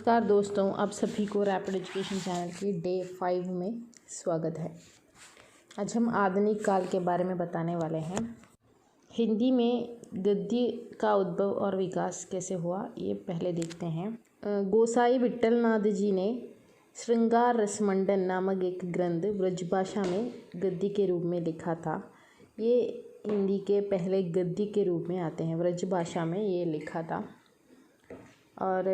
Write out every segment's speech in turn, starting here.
नमस्कार दोस्तों, आप सभी को रैपिड एजुकेशन चैनल की डे 5 में स्वागत है। आज हम आधुनिक काल के बारे में बताने वाले हैं। हिंदी में गद्य का उद्भव और विकास कैसे हुआ, ये पहले देखते हैं। गोसाई विट्ठलनाथ जी ने श्रृंगार रसमंडन नामक एक ग्रंथ ब्रजभाषा में गद्य के रूप में लिखा था। ये हिंदी के पहले गद्य के रूप में आते हैं, ब्रजभाषा में ये लिखा था। और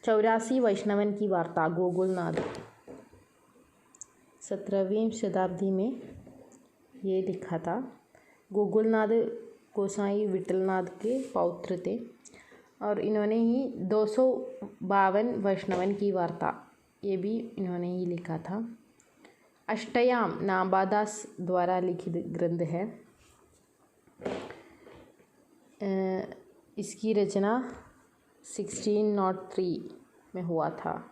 84 वैष्णवन की वार्ता गोकुलनाथ 17वीं शताब्दी में ये लिखा था। गोकुलनाथ गोसाई विट्ठलनाथ के पौत्र थे और इन्होंने ही 252 वैष्णवन की वार्ता ये भी इन्होंने ही लिखा था। अष्टयाम नाबादास द्वारा लिखित ग्रंथ है। इसकी रचना 1603 में हुआ था।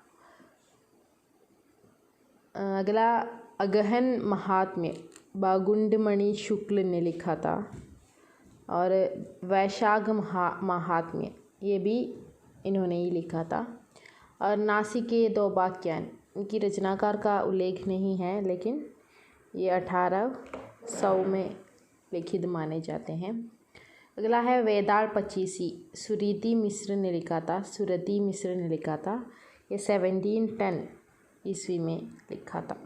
अगला अगहन महात्म्य बागुंडमणि शुक्ल ने लिखा था। और वैशाख महात्म्य ये भी इन्होंने ही लिखा था। और नासिके दो वाक्यान, इनकी रचनाकार का उल्लेख नहीं है, लेकिन ये 1800 में लिखित माने जाते हैं। अगला है वेदाल पचीसी, सुरीति मिश्र ने लिखा था। सुरति मिश्र ने लिखा था। ये 1710 ईस्वी में लिखा था।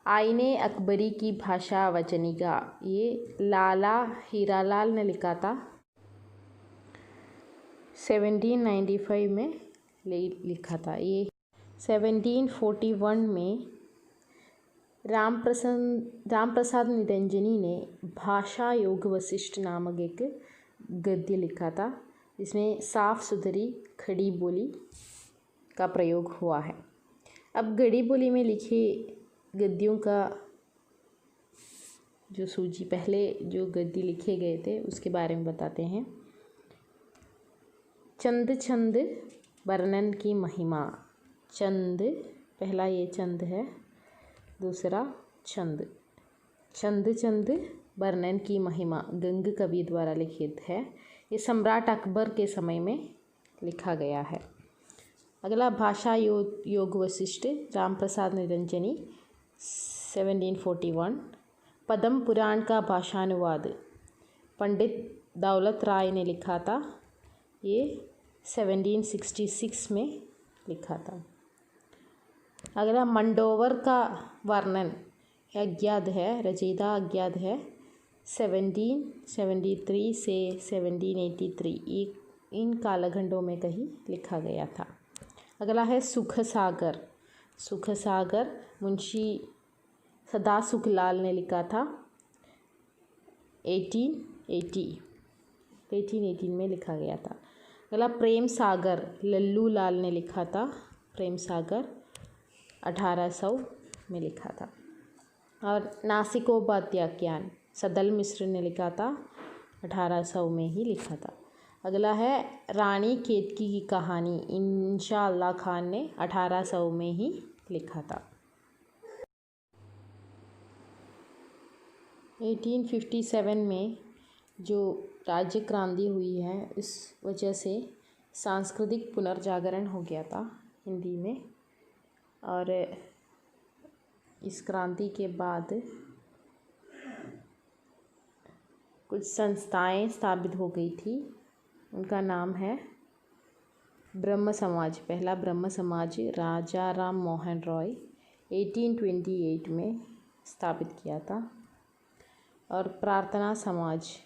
आईने अकबरी की भाषा वचनिका, ये लाला हीरालाल ने लिखा था। 1795 में लिखा था। ये 1741 में राम प्रसाद निरंजनी ने भाषा योग वशिष्ठ नामक एक गद्य लिखा था, जिसमें साफ सुथरी खड़ी बोली का प्रयोग हुआ है। अब खड़ी बोली में लिखे गद्यों का जो सूची, पहले जो गद्य लिखे गए थे उसके बारे में बताते हैं। चंद छंद वर्णन की महिमा। चंद, पहला ये चंद है, दूसरा छंद। चंद छंद वर्णन की महिमा गंग कवि द्वारा लिखित है। ये सम्राट अकबर के समय में लिखा गया है। अगला भाषा योग वशिष्ठ राम प्रसाद निरंजनी 1741। पद्म पुराण का भाषानुवाद पंडित दौलत राय ने लिखा था। ये 1766 में लिखा था। अगला मंडोवर का वर्णन अज्ञात है, रचयिता अज्ञात है। 1773 से 1783 इन कालखंडों में कहीं लिखा गया था। अगला है सुख सागर। सुख सागर मुंशी सदा सुखलाल ने लिखा था। 1818 में लिखा गया था। अगला प्रेम सागर लल्लू लाल ने लिखा था। प्रेम सागर 1800 में लिखा था। और नासिकोपाध्याख्यान सदल मिश्र ने लिखा था। 1800 में ही लिखा था। अगला है रानी केतकी की कहानी, इंशाअल्लाह खान ने 1800 में ही लिखा था। 1857 में जो राज्य क्रांति हुई है, इस वजह से सांस्कृतिक पुनर्जागरण हो गया था हिंदी में। और इस क्रांति के बाद कुछ संस्थाएं स्थापित हो गई थी। उनका नाम है ब्रह्म समाज। पहला ब्रह्म समाज राजा राम मोहन रॉय 1828 में स्थापित किया था। और प्रार्थना समाज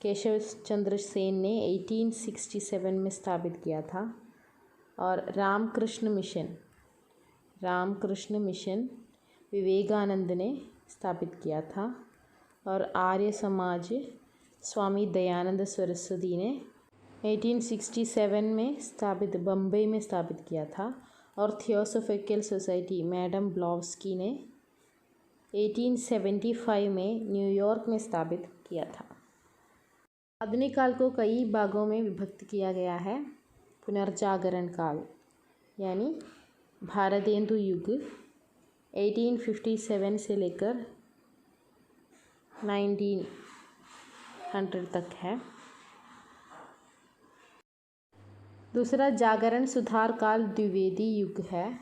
केशव चंद्र सेन ने 1867 में स्थापित किया था। और रामकृष्ण मिशन विवेकानंद ने स्थापित किया था। और आर्य समाज स्वामी दयानंद सरस्वती ने 1867 में बम्बई में स्थापित किया था। और थियोसॉफिकल सोसाइटी मैडम ब्लॉवस्की ने 1875 में न्यूयॉर्क में स्थापित किया था। आधुनिक काल को कई भागों में विभक्त किया गया है। पुनर्जागरण काल यानी भारतेंदु युग 1857 से लेकर 1900 तक है। दूसरा जागरण सुधार काल द्विवेदी युग है।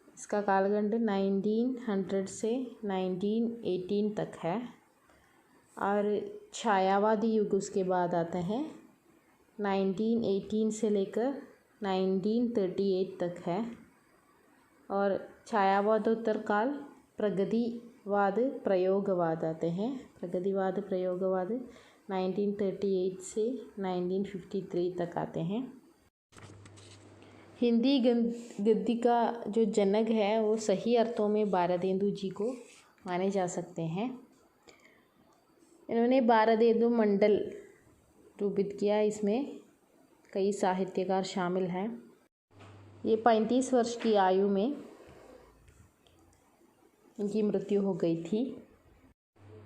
इसका कालखंड 1900 से 1918 तक है। और छायावादी युग उसके बाद आता है, 1918 से लेकर 1938 तक है। और छायावादोत्तर काल प्रगतिवाद प्रयोगवाद आते हैं। प्रगतिवाद प्रयोगवाद 1938 से 1953 तक आते हैं। हिंदी गद्य का जो जनक है वो सही अर्थों में भारतेंदु जी को माने जा सकते हैं। इन्होंने भारतेंदु मंडल रूपित किया। इसमें कई साहित्यकार शामिल हैं। ये 35 वर्ष की आयु में इनकी मृत्यु हो गई थी।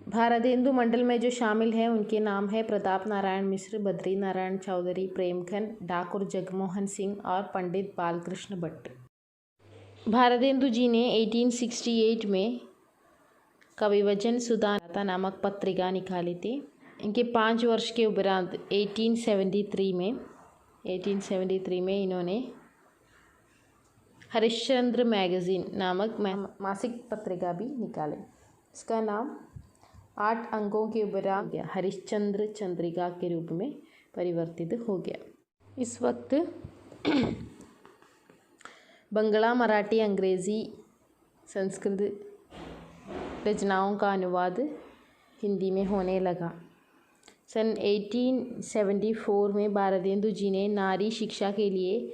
भारतेंदु मंडल में जो शामिल हैं उनके नाम है प्रताप नारायण मिश्र, बद्री नारायण चौधरी, प्रेमखन, ठाकुर जगमोहन सिंह और पंडित बालकृष्ण भट्ट। भारतेंदु जी ने 1868 में कविवचन सुधा नामक पत्रिका निकाली थी। इनके 5 वर्ष के उपरांत 1873 में इन्होंने हरिश्चंद्र मैगजीन नामक मासिक पत्रिका भी निकाले। इसका नाम 8 अंकों के उपरांत हरिश्चंद्र चंद्रिका के रूप में परिवर्तित हो गया। इस वक्त बंगला, मराठी, अंग्रेज़ी, संस्कृत रचनाओं का अनुवाद हिंदी में होने लगा। सन 1874 में भारतेंदु जी ने नारी शिक्षा के लिए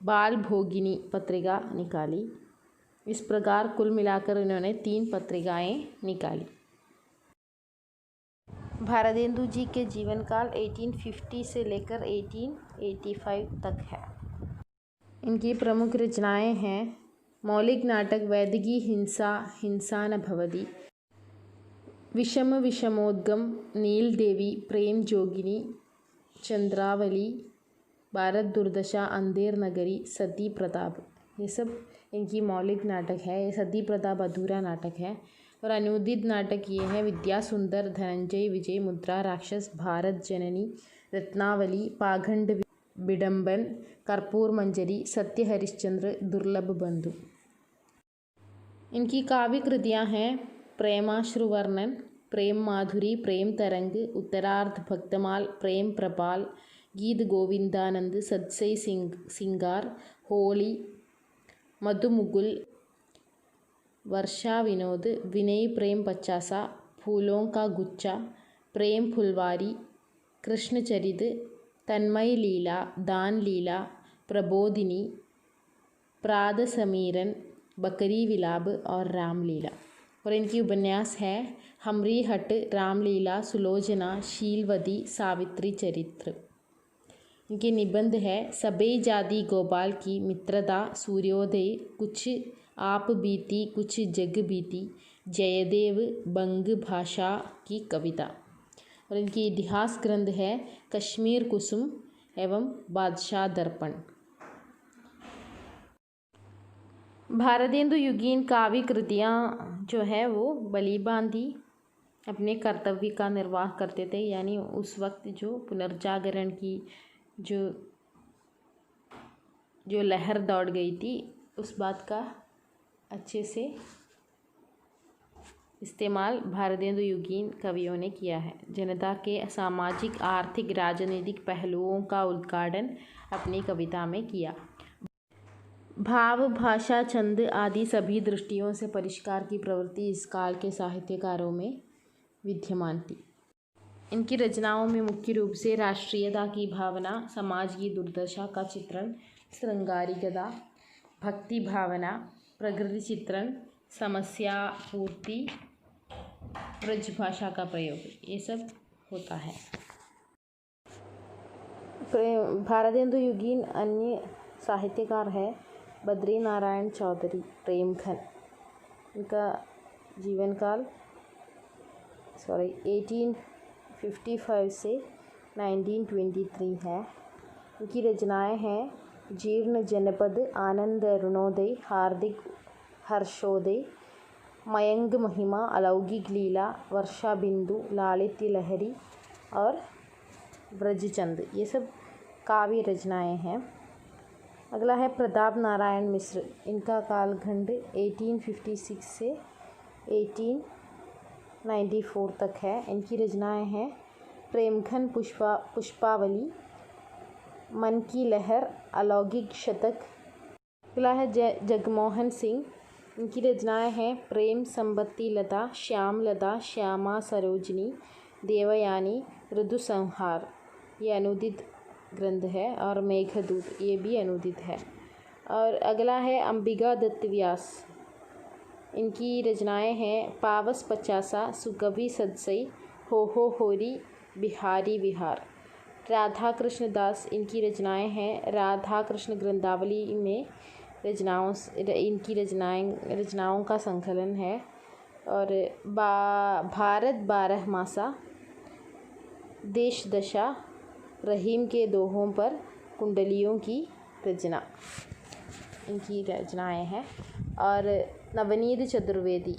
बाल भोगिनी पत्रिका निकाली। इस प्रकार कुल मिलाकर इन्होंने 3 पत्रिकाएं निकाली। भारतेंदु जी के जीवन काल 1850 से लेकर 1885 तक है। इनकी प्रमुख रचनाएं हैं मौलिक नाटक वैदिकी हिंसा, हिंसा न भवति, विषम विषमोद्गम, नील देवी, प्रेम जोगिनी, चंद्रावली, भारत दुर्दशा, अंधेर नगरी, सती प्रताप। ये सब इनकी मौलिक नाटक है। ये सती प्रताप अधूरा नाटक है। और अनुदित नाटक ये है विद्या सुंदर, धनंजय, विजय, मुद्रा राक्षस, भारत जननी, रत्नावली, पाखंड विडंबन, कर्पूर मंजरी, सत्य हरिश्चंद्र, दुर्लभ बंधु। इनकी काव्य कृतियाँ हैं प्रेमाश्रुवर्णन, प्रेम माधुरी, प्रेम तरंग, उत्तरार्ध भक्तमाल, प्रेम प्रपाल, गीत गोविंदानंद, सत्सई सिंगार, होली, मधुमुकुल, वर्षा विनोद, विनय प्रेम पचासा, फूलों का गुच्छा, प्रेम फुलवारी, कृष्ण चरित, तन्मय लीला, दान लीला, प्रबोधिनी, प्राद समीरन, बकरी विलाप और रामलीला। और इनकी उपन्यास है हमरी हट, रामलीला, सुलोचना, शीलवती, सावित्री चरित्र। इनके निबंध है सबे जाति गोपाल की मित्रता, सूर्योदय, कुछ आप बीती, कुछ जग बीती, जयदेव, बंग भाषा की कविता। और इनकी इतिहास ग्रंथ है कश्मीर कुसुम एवं बादशाह दर्पण। भारतेंदु युगीन काव्य कृतियाँ जो है वो बलीबांधी अपने कर्तव्य का निर्वाह करते थे। यानी उस वक्त जो पुनर्जागरण की जो लहर दौड़ गई थी उस बात का अच्छे से इस्तेमाल भारतेंदु युगीन कवियों ने किया है। जनता के सामाजिक, आर्थिक, राजनीतिक पहलुओं का उद्घाटन अपनी कविता में किया। भाव, भाषा, छंद आदि सभी दृष्टियों से परिष्कार की प्रवृत्ति इस काल के साहित्यकारों में विद्यमान थी। इनकी रचनाओं में मुख्य रूप से राष्ट्रीयता की भावना, समाज की दुर्दशा का चित्रण, श्रृंगारिकता, भक्ति भावना, प्रकृति चित्रण, समस्या पूर्ति, ब्रज भाषा का प्रयोग, ये सब होता है। भारतेंदु युगीन अन्य साहित्यकार है बद्री नारायण चौधरी, प्रेमखन। इनका जीवन काल 1855 से 1923 है। इनकी रचनाएं हैं जीर्ण जनपद, आनंद अरुणोदय, हार्दिक हर्षोदय, मयंग महिमा, अलौकिक लीला, वर्षा बिंदु, लालित्य लहरी और ब्रजचंद। ये सब काव्य रचनाएं हैं। अगला है प्रताप नारायण मिश्र। इनका कालखंड 1856 से 1894 तक है। इनकी रचनाएं हैं प्रेमघन पुष्पावली, मन की लहर, अलौकिक शतक। अगला है जगमोहन सिंह। इनकी रचनाएं हैं प्रेम संपत्ति लता, श्याम लता, श्यामा सरोजनी, देवयानी, ऋतु संहार, ये अनुदित ग्रंथ है। और मेघदूत, ये भी अनुदित है। और अगला है अंबिका दत्त व्यास। इनकी रचनाएं हैं पावस पचासा, सुकवि सदसई, हो होरी, बिहारी विहार। राधा कृष्ण दास। इनकी रचनाएं हैं राधा कृष्ण ग्रंथावली में इनकी रचनाओं का संकलन है। और भारत 12 मासा, देश दशा, रहीम के दोहों पर, कुंडलियों की रचना, इनकी रचनाएं हैं। और नवनीत चतुर्वेदी,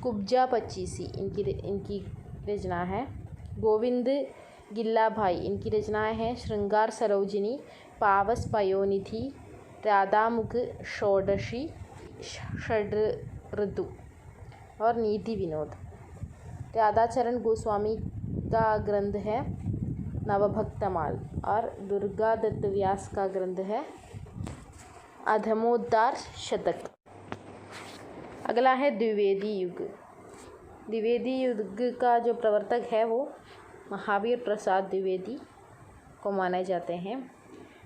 कुब्जा पच्चीसी, इनकी रचना है। गोविंद गिल्ला भाई। इनकी रचनाएं हैं श्रृंगार सरोजिनी, पावस पयोनिधि, राधामुख षोडशी, षड ऋतु और नीति विनोद। राधाचरण गोस्वामी का ग्रंथ है नवभक्तमाल। और दुर्गा दत्त व्यास का ग्रंथ है अधमोद्धार शतक। अगला है द्विवेदी युग। द्विवेदी युग का जो प्रवर्तक है वो महावीर प्रसाद द्विवेदी को माने जाते हैं।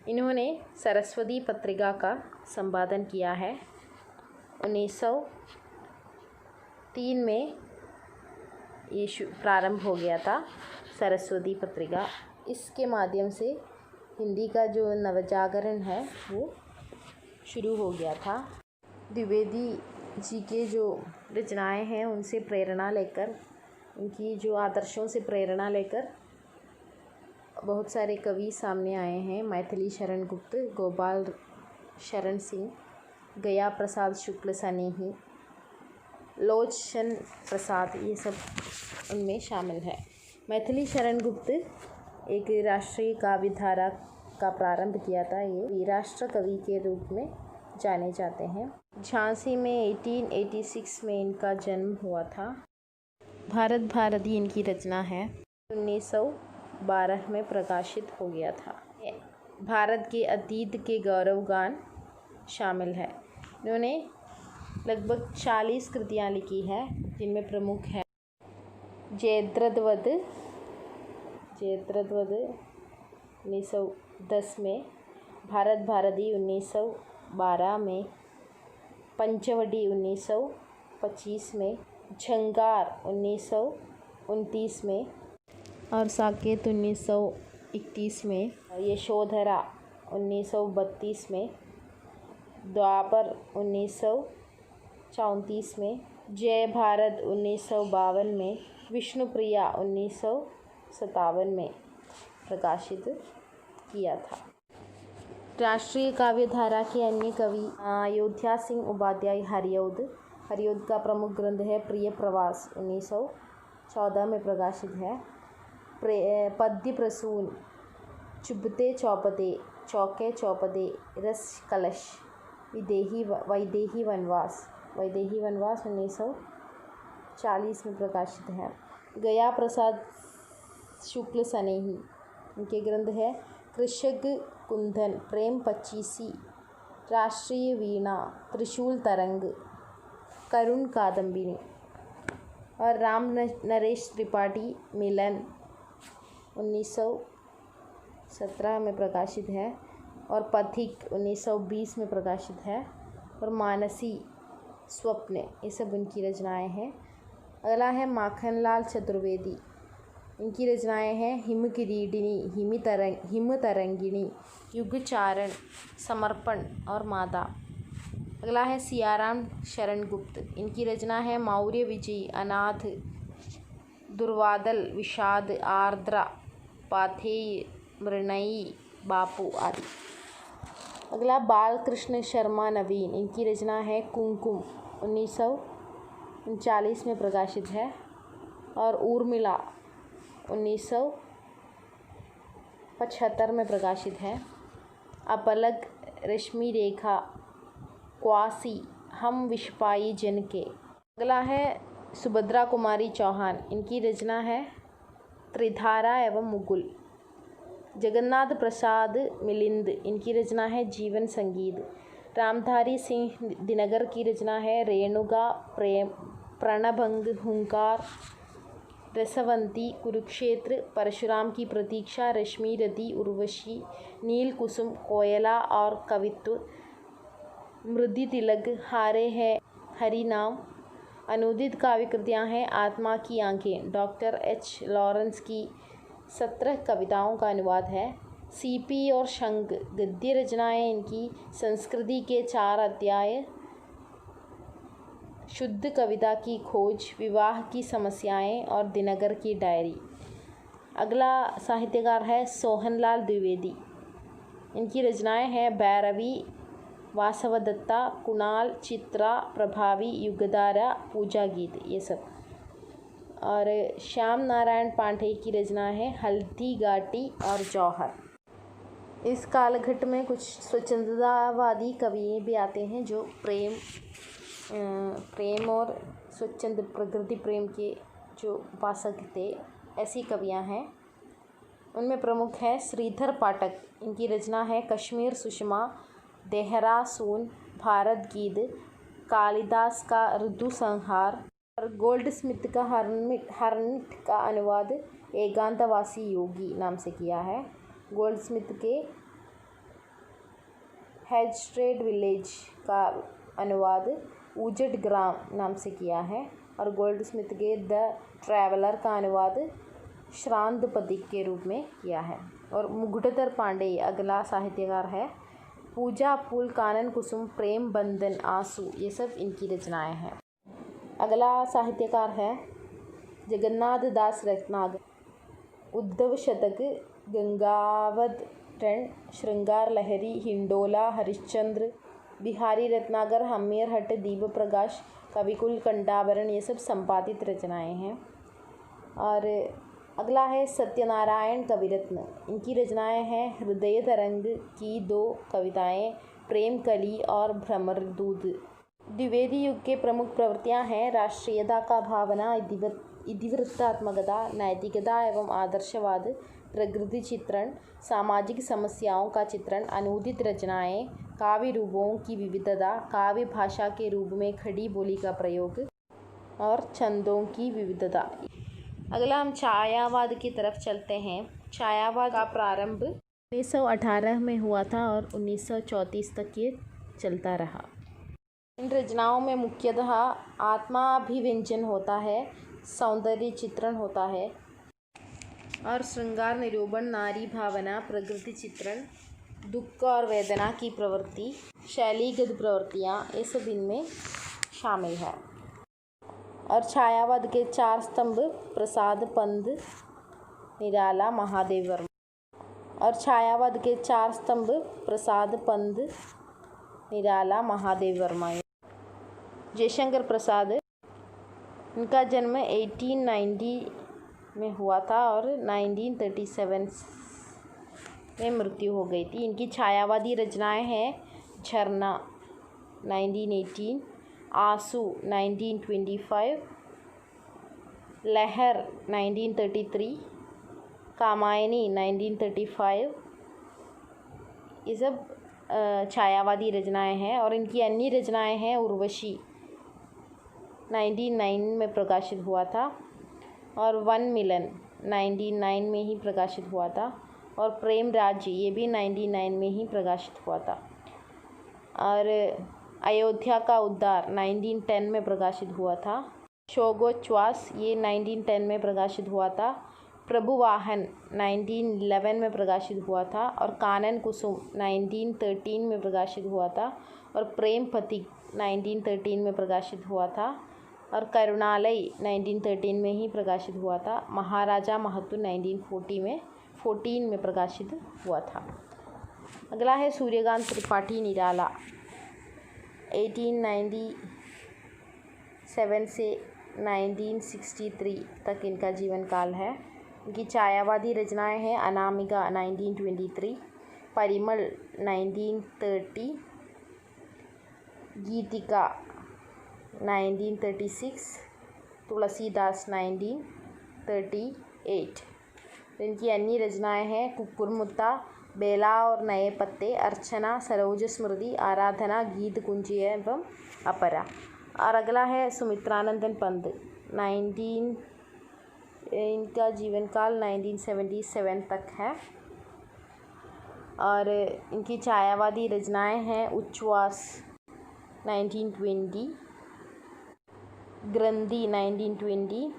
इन्होंने सरस्वती पत्रिका का संपादन किया है। 1903 में ये प्रारंभ हो गया था सरस्वती पत्रिका। इसके माध्यम से हिंदी का जो नवजागरण है वो शुरू हो गया था। द्विवेदी जी के जो रचनाएं हैं उनसे प्रेरणा लेकर, उनकी जो आदर्शों से प्रेरणा लेकर बहुत सारे कवि सामने आए हैं। मैथिली शरण गुप्त, गोपाल शरण सिंह, गया प्रसाद शुक्ल सनेही, लोचन प्रसाद, ये सब उनमें शामिल है। मैथिली शरण गुप्त एक राष्ट्रीय काव्य धारा का प्रारंभ किया था। ये राष्ट्र कवि के रूप में जाने जाते हैं। झांसी में 1886 में इनका जन्म हुआ था। भारत भारती इनकी रचना है, 1912 में प्रकाशित हो गया था। भारत के अतीत के गौरव गान शामिल है। इन्होंने लगभग 40 कृतियाँ लिखी है, जिनमें प्रमुख है जयद्रथवध 1910 में, भारत भारती 1912 में, पंचवटी 1925 में, झंकार 1929 में और साकेत 1931 में, यशोधरा 1932 में, द्वापर 1934 में, जय भारत 1952 में, विष्णुप्रिया 1957 में प्रकाशित किया था। राष्ट्रीय काव्य धारा के अन्य कवि अयोध्या सिंह उपाध्याय हरिऔध का प्रमुख ग्रंथ है प्रिय प्रवास, 1914 में प्रकाशित है। पद्य प्रसून, चुभते चौपते, चौके चौपदे, रस कलश, वैदेही वनवास 1940 में प्रकाशित है। गया प्रसाद शुक्ल सनेही, इनके ग्रंथ है कृषक कुंदन, प्रेम पच्चीसी, राष्ट्रीय वीणा, त्रिशूल तरंग, करुण कादम्बिनी। और राम नरेश त्रिपाठी मिलन 1917 में प्रकाशित है। और पथिक 1920 में प्रकाशित है। और मानसी, स्वप्न, ये सब उनकी रचनाएं हैं। अगला है माखनलाल चतुर्वेदी। इनकी रचनाएं हैं हिमकिरीटिनी, हिमतरंगिणी, युगचारण, समर्पण और मादा। अगला है सियाराम शरण गुप्त। इनकी रचना है मौर्य विजयी, अनाथ, दुर्वादल, विषाद, आर्द्रा, पाथेय, मृणयी, बापू आदि। अगला बालकृष्ण शर्मा नवीन। इनकी रचना है कुमकुम, 1939 में प्रकाशित है। और उर्मिला 1975 में प्रकाशित है। अपलक, रश्मि रेखा, क्वासी, हम विश्वपाई जन के। अगला है सुभद्रा कुमारी चौहान, इनकी रचना है त्रिधारा एवं मुकुल। जगन्नाथ प्रसाद मिलिंद, इनकी रचना है जीवन संगीत। रामधारी सिंह दिनकर की रचना है रेणुका, प्रेम, प्रणभंग, हुंकार, रसवंती, कुरुक्षेत्र, परशुराम की प्रतीक्षा, रश्मि रति, उर्वशी, नील कुसुम, कोयला और कवित्व, मृदि तिलक, हारे है हरि नाम। अनुदित काव्य कृतियाँ हैं आत्मा की आंखें, डॉक्टर एच लॉरेंस की 17 कविताओं का अनुवाद है। सीपी और शंख, गद्य रचनाएं इनकी संस्कृति के 4 अध्याय, शुद्ध कविता की खोज, विवाह की समस्याएं और दिनकर की डायरी। अगला साहित्यकार है सोहनलाल द्विवेदी, इनकी रचनाएं हैं भैरवी, वासवदत्ता, कुणाल, चित्रा, प्रभावी, युगधारा, पूजा गीत, ये सब। और श्याम नारायण पांडे की रचना है हल्दी घाटी और जौहर। इस कालखट में कुछ स्वच्छंदतावादी कवि भी आते हैं जो प्रेम और स्वच्छंद प्रकृति प्रेम के जो उपासक थे, ऐसी कवियाँ हैं। उनमें प्रमुख है श्रीधर पाठक, इनकी रचना है कश्मीर सुषमा, देहरासून, भारत गीत, कालिदास का ऋतु संहार और गोल्डस्मिथ का हर्मिट का अनुवाद एकांतवासी योगी नाम से किया है। गोल्डस्मिथ के हेजस्ट्रेड विलेज का अनुवाद उजट ग्राम नाम से किया है और गोल्डस्मिथ के द ट्रैवलर का अनुवाद श्रांत पथिक के रूप में किया है। और मुकुटधर पांडे अगला साहित्यकार है। पूजा, फूल, कानन कुसुम, प्रेम बंधन, आंसू, ये सब इनकी रचनाएं हैं। अगला साहित्यकार है जगन्नाथ दास रत्नागर, उद्धव शतक, गंगावतरण, श्रृंगार लहरी, हिंडोला, हरिश्चंद्र, बिहारी रत्नाकर, हम्मेर हट, दीप प्रकाश, कविकुल, कंडाभरण, ये सब संपादित रचनाएं हैं। और अगला है सत्यनारायण कविरत्न, इनकी रचनाएं हैं हृदय तरंग की 2 कविताएं, प्रेम कली और भ्रमरदूत। द्विवेदी युग के प्रमुख प्रवृत्तियां हैं राष्ट्रीयता का भावना, इतिवृत्तात्मकता, नैतिकता एवं आदर्शवाद, प्रकृति चित्रण, सामाजिक समस्याओं का चित्रण, अनुदित रचनाएं, काव्य रूपों की विविधता, काव्य भाषा के रूप में खड़ी बोली का प्रयोग और छंदों की विविधता। अगला हम छायावाद की तरफ चलते हैं। छायावाद का प्रारंभ 1918 में हुआ था और 1934 तक ये चलता रहा। इन रचनाओं में मुख्यतः आत्माभिव्यंजन होता है, सौंदर्य चित्रण होता है और श्रृंगार निरूपण, नारी भावना, प्रकृति चित्रण, दुख और वेदना की प्रवृत्ति, शैलीगत प्रवृत्तियाँ, ये सब इनमें शामिल है। और छायावाद के 4 स्तंभ प्रसाद पंत, निराला, महादेव वर्मा। और छायावाद के 4 स्तंभ प्रसाद पंत, निराला, महादेव वर्मा। जयशंकर प्रसाद, इनका जन्म 1890 में हुआ था और 1937 में मृत्यु हो गई थी। इनकी छायावादी रचनाएं हैं झरना 1918, आंसू 1925, लहर 1933, कामायनी 1935, ये सब छायावादी रचनाएं हैं। और इनकी अन्य रचनाएं हैं उर्वशी 1909 में प्रकाशित हुआ था और वन मिलन 1909 में ही प्रकाशित हुआ था और प्रेम राज्य ये भी 1909 में ही प्रकाशित हुआ था। और अयोध्या का उद्धार 1910 में प्रकाशित हुआ था। शोगोच्छ्वास ये 1910 में प्रकाशित हुआ था। प्रभुवाहन 1911 में प्रकाशित हुआ था और कानन कुसुम 1913 में प्रकाशित हुआ था और प्रेम पथिक 1913 में प्रकाशित हुआ था और करुणालय 1913 में ही प्रकाशित हुआ था। महाराजा महतु 1914 में प्रकाशित हुआ था। अगला है सूर्यकांत त्रिपाठी निराला 1897 से 1963 तक इनका जीवन काल है। इनकी छायावादी रचनाएं हैं अनामिका 1923, परिमल 1930, गीतिका 1936, तुलसीदास 1938। इनकी अन्य रचनाएं हैं कुकुरमुत्ता, बेला और नए पत्ते, अर्चना, सरोज स्मृति, आराधना, गीत कुंजी एवं अपरा। और अगला है सुमित्रानंदन पंत, इनका जीवन काल 1977 तक है। और इनकी छायावादी रचनाएं हैं उच्छ्वास 1920, ग्रंथि 1920,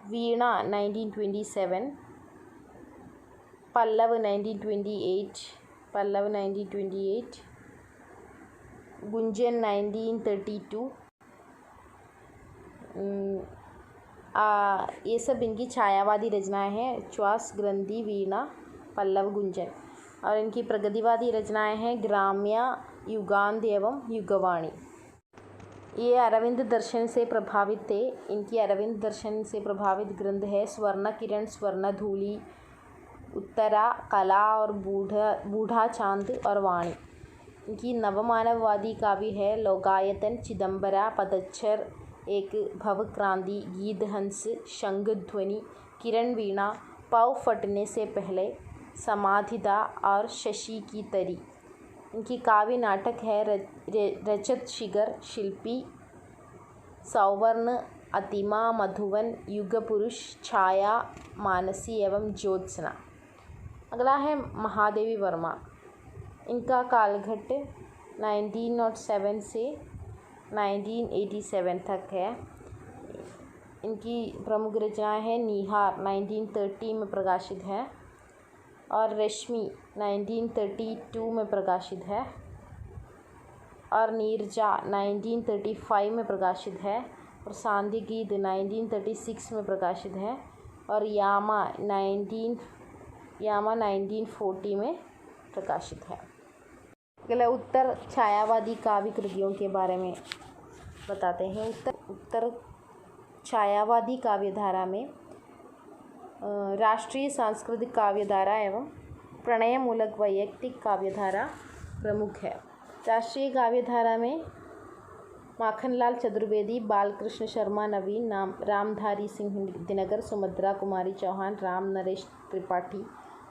वीणा 1927, पल्लव 1928, गुंजन 1932। ये सब इनकी छायावादी रचनाएं हैं, उच्छ्वास, ग्रंथि, वीणा, पल्लव, गुंजन। और इनकी प्रगतिवादी रचनाएं हैं ग्राम्य, युगांत एवं युगवाणी। ये अरविंद दर्शन से प्रभावित थे। इनकी अरविंद दर्शन से प्रभावित ग्रंथ है स्वर्ण किरण, स्वर्ण धूलि, उत्तरा, कला और बूढ़ा चांद और वाणी। इनकी नवमानववादी काव्य है लोकायतन, चिदंबरा, पदच्छर, एक भवक्रांति, गीतहंस, शंखध्वनि, किरण वीणा, पाँव फटने से पहले, समाधिता और शशि की तरी। इनकी काव्य नाटक है रजत शिखर, शिल्पी, सौवर्ण, अतिमा, मधुवन, युग पुरुष, छाया, मानसी एवं ज्योत्सना। अगला है महादेवी वर्मा। इनका कालघट्ट 1907 से 1987 तक है। इनकी प्रमुख रचनाएं हैं निहार 1930 में प्रकाशित है और रश्मि 1932 में प्रकाशित है और नीरजा 1935 में प्रकाशित है और सांध्य गीत 1936 में प्रकाशित है और यामा 1940 में प्रकाशित है। अगला उत्तर छायावादी काव्य कृतियों के बारे में बताते हैं। उत्तर छायावादी काव्यधारा में राष्ट्रीय सांस्कृतिक काव्यधारा एवं प्रणयमूलक वैयक्तिक काव्यधारा प्रमुख है। राष्ट्रीय काव्यधारा में माखनलाल चतुर्वेदी, बालकृष्ण शर्मा नवीन, रामधारी सिंह दिनकर, सुभद्रा कुमारी चौहान, राम नरेश त्रिपाठी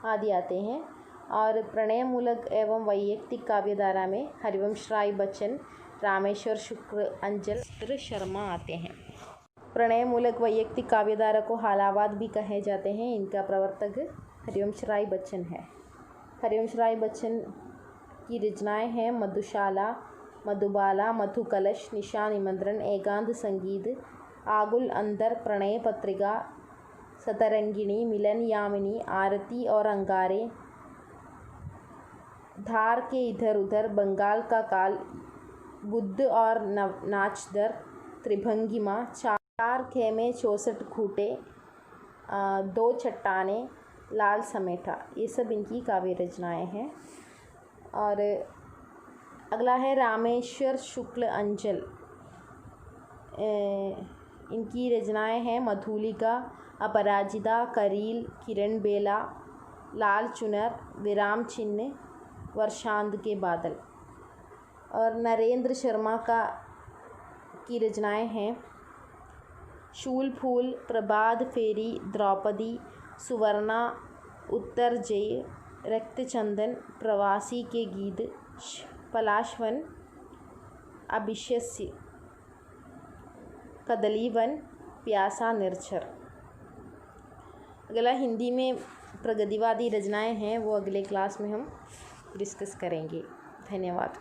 आदि आते हैं। और प्रणयमूलक एवं वैयक्तिक काव्यधारा में हरिवंश राय बच्चन, रामेश्वर शुक्ल, अंजल शर्मा आते हैं। प्रणयमूलक वैयक्तिक काव्यधारा को हालावाद भी कहे जाते हैं। इनका प्रवर्तक हरिवंश राय बच्चन है। हरिवंश राय बच्चन की रचनाएं हैं मधुशाला, मधुबाला, मधुकलश, निशा निमंत्रण, एकांत संगीत, आगुल अंतर, प्रणय पत्रिका, सतरंगिणी, मिलन यामिनी, आरती और अंगारे, धार के इधर उधर, बंगाल का काल, बुद्ध और नाचदर, त्रिभंगिमा, चार खेमे 64 खूटे, दो चट्टाने, लाल समेटा, ये सब इनकी काव्य रचनाएं हैं। और अगला है रामेश्वर शुक्ल अंचल। इनकी रचनाएं हैं मधुलिका, अपराजिता, करील, किरण बेला, लाल चुनर, विराम चिन्ह, वर्षांत के बादल। और नरेंद्र शर्मा की रचनाएं हैं शूल फूल, प्रभात फेरी, द्रौपदी, सुवर्णा, उत्तर जय, रक्तचंदन, प्रवासी के गीत, पलाशवन, अभिष्य, कदलीवन, प्यासा निर्झर। अगला हिंदी में प्रगतिवादी रचनाएं हैं, वो अगले क्लास में हम डिस्कस करेंगे। धन्यवाद।